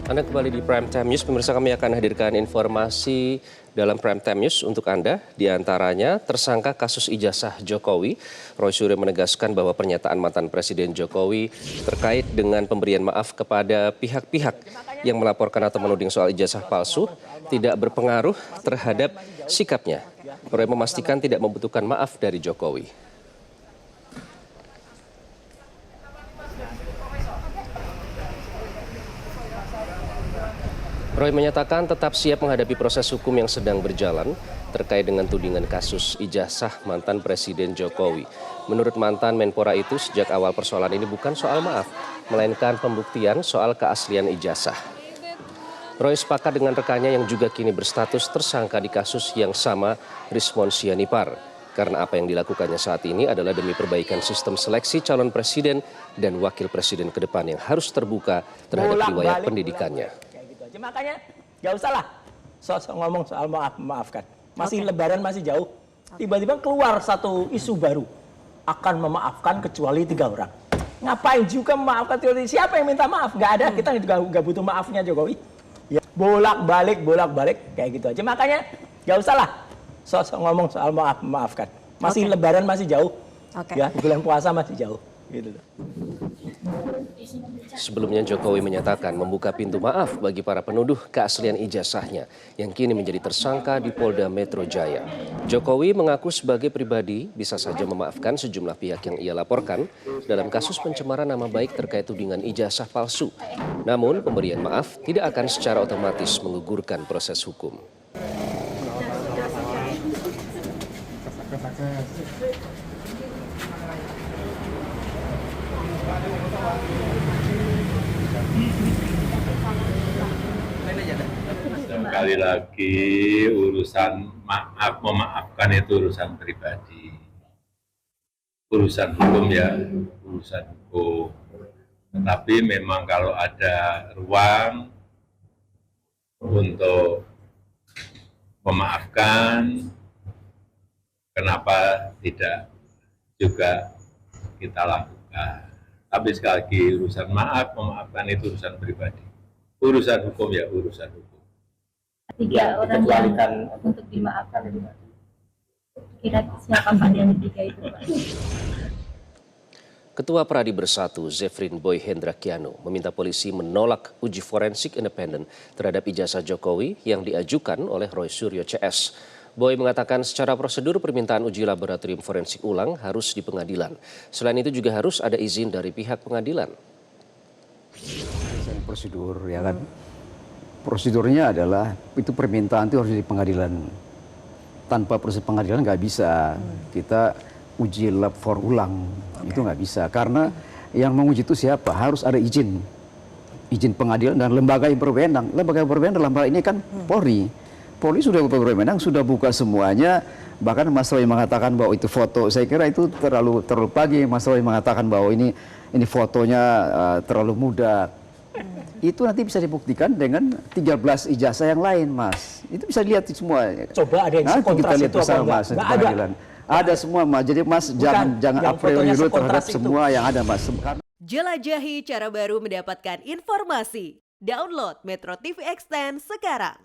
Anda kembali di Prime Time News. Pemirsa, kami akan hadirkan informasi dalam Prime Time News untuk Anda. Di antaranya, tersangka kasus ijazah Jokowi, Roy Suryo menegaskan bahwa pernyataan mantan Presiden Jokowi terkait dengan pemberian maaf kepada pihak-pihak yang melaporkan atau menuding soal ijazah palsu tidak berpengaruh terhadap sikapnya. Roy memastikan tidak membutuhkan maaf dari Jokowi. Roy menyatakan tetap siap menghadapi proses hukum yang sedang berjalan terkait dengan tudingan kasus ijazah mantan Presiden Jokowi. Menurut mantan Menpora itu, sejak awal persoalan ini bukan soal maaf, melainkan pembuktian soal keaslian ijazah. Roy sepakat dengan rekannya yang juga kini berstatus tersangka di kasus yang sama, Rizwan Sianipar. Karena apa yang dilakukannya saat ini adalah demi perbaikan sistem seleksi calon presiden dan wakil presiden ke depan yang harus terbuka terhadap riwayat pendidikannya. Makanya gak usah lah ngomong soal memaafkan. Masih Lebaran masih jauh. Tiba-tiba keluar satu isu baru. Akan memaafkan kecuali 3 orang. Ngapain juga memaafkan? Siapa yang minta maaf? Gak ada, kita juga gak butuh maafnya Jokowi. Ya, bolak-balik kayak gitu aja. Makanya gak usah lah ngomong soal memaafkan. Masih Lebaran masih jauh. Ya, bulan puasa masih jauh. Gitu. Sebelumnya Jokowi menyatakan membuka pintu maaf bagi para penuduh keaslian ijazahnya yang kini menjadi tersangka di Polda Metro Jaya. Jokowi mengaku sebagai pribadi bisa saja memaafkan sejumlah pihak yang ia laporkan dalam kasus pencemaran nama baik terkait tudingan ijazah palsu. Namun pemberian maaf tidak akan secara otomatis menggugurkan proses hukum. Sekali lagi urusan maaf memaafkan itu urusan pribadi, urusan hukum ya, urusan hukum. Tetapi memang kalau ada ruang untuk memaafkan, kenapa tidak juga kita lakukan. Tapi sekali lagi urusan maaf memaafkan itu urusan pribadi, urusan hukum ya urusan hukum. 3 orang yang untuk dimaafkan, kira siapa Pak yang 3 itu Pak? Ketua Pradi Bersatu, Zefrin Boy Hendrakiano, meminta polisi menolak uji forensik independen terhadap ijazah Jokowi yang diajukan oleh Roy Suryo CS. Boy mengatakan secara prosedur permintaan uji laboratorium forensik ulang harus di pengadilan. Selain itu juga harus ada izin dari pihak pengadilan. Prosedur ya kan. Prosedurnya adalah itu permintaan itu harus di pengadilan. Tanpa proses pengadilan nggak bisa kita uji lab for ulang. Itu nggak bisa karena yang menguji itu siapa? Harus ada izin pengadilan dan lembaga yang berwenang. Lembaga yang berwenang dalam hal ini kan Polri. Polri sudah berwenang, sudah buka semuanya. Bahkan Mas Roy mengatakan bahwa itu foto, saya kira itu terlalu pagi. Mas Roy mengatakan bahwa ini fotonya terlalu muda. Itu nanti bisa dibuktikan dengan 13 ijazah yang lain, Mas. Itu bisa dilihat semua. Coba ada yang sekontras itu apa enggak? Mas, ada. Ada semua, Mas. Jadi Mas jangan a priori terhadap semua yang ada, Mas. Jelajahi cara baru mendapatkan informasi. Download Metro TV Extend sekarang.